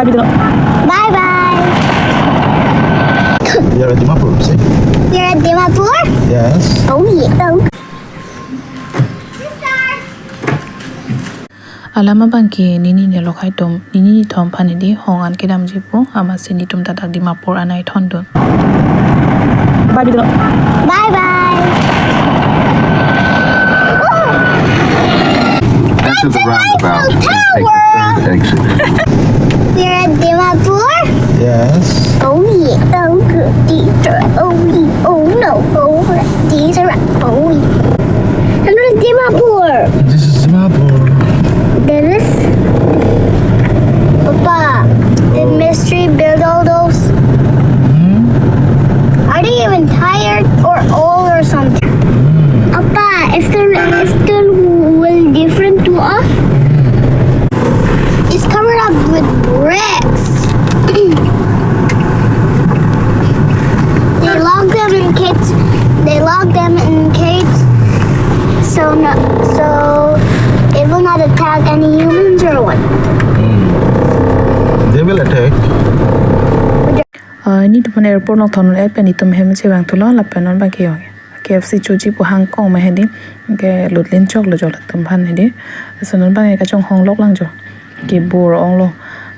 Bye bye. You're at Dimapur, see? You're at Dimapur? Yes. Oh yeah. Oh. Alama bangke nini ne lokai tom nini thom phani di hongan kedam jipu ama sini tum tatak Dimapur anai thondon. Bye bye. Enter the roundabout and take the third exit. You're at Dimapur? Yes. Oh yeah. Oh good. Teacher. Oh yeah. Oh no. Oh teacher. Oh yeah. Hello Dimapur. This is Dimapur. There is. Papa, did Mystery build all those? Are they even tired or old or something? Papa, is the will different to us? It's covered up with bricks. They lock them in cages. They lock them in cages, so it will not attack any humans or what? They will attack. Ni tu pun airport nak thon air pen itu mehem se bang tulah lapan non bang kyo. KFC cuci pu hang kong meh di ke lutlin chok lo jola tum phan hedi. Sanon bang ka chong hong lok lang jo. Ki bor ong lo.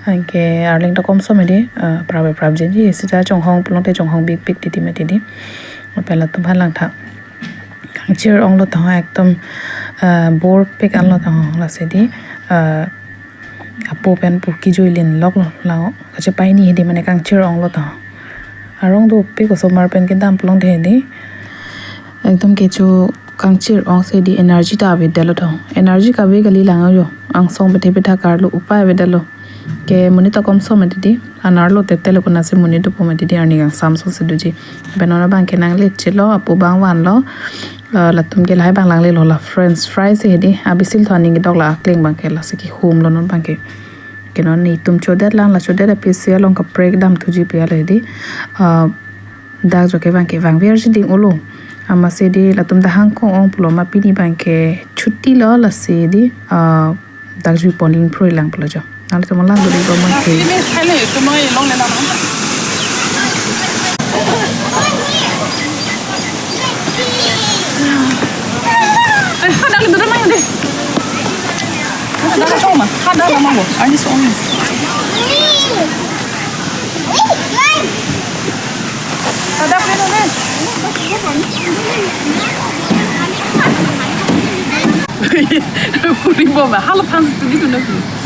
Ke arling ta kom so me di prab jenji sita chong hong pulong te chong hong big ti me ti di. Pen la tum phan lang tha. Kangchir ong lo ta ekdom bor pek an lo ta la se di apo pen pu ki joilin lok lo lao ka che pai ni hedi mane kangchir ong lo ta arong do pe ko so mar pen ke dam pulong the di ekdom ke chu kangchir ong se di energy ta ve dalo to energy ka ve gali lang yo ang song bethe betha kar lo upai ve dalo ke muni ta kom so me di anar lo te tele ko na se muni do po me di ani gang sam so se du ji benona bang ke nang le chilo apo bang wan lo la tum ke lai bang lang le lo la french fries se di abisil thani ge dog la kleng bang ke la se ki hum lo non bang ke non ni tum chodet lang la chodet a pc long ka break dam thu ji pe la di dak jo ke bang ke wang ver ji ding ulo ama se di la tum da hang ko ong pulo ma pini bang ke chutti lo la se di dak ju pon lin pro lang pulo jo ala tum lang do ko ma ke 하다 그 들어마야 돼. 하다 조금만. 하다 남아고. 알겠어. 하다 빼놓네. 우리 뭐 할로 판스 뜨기도 넣고.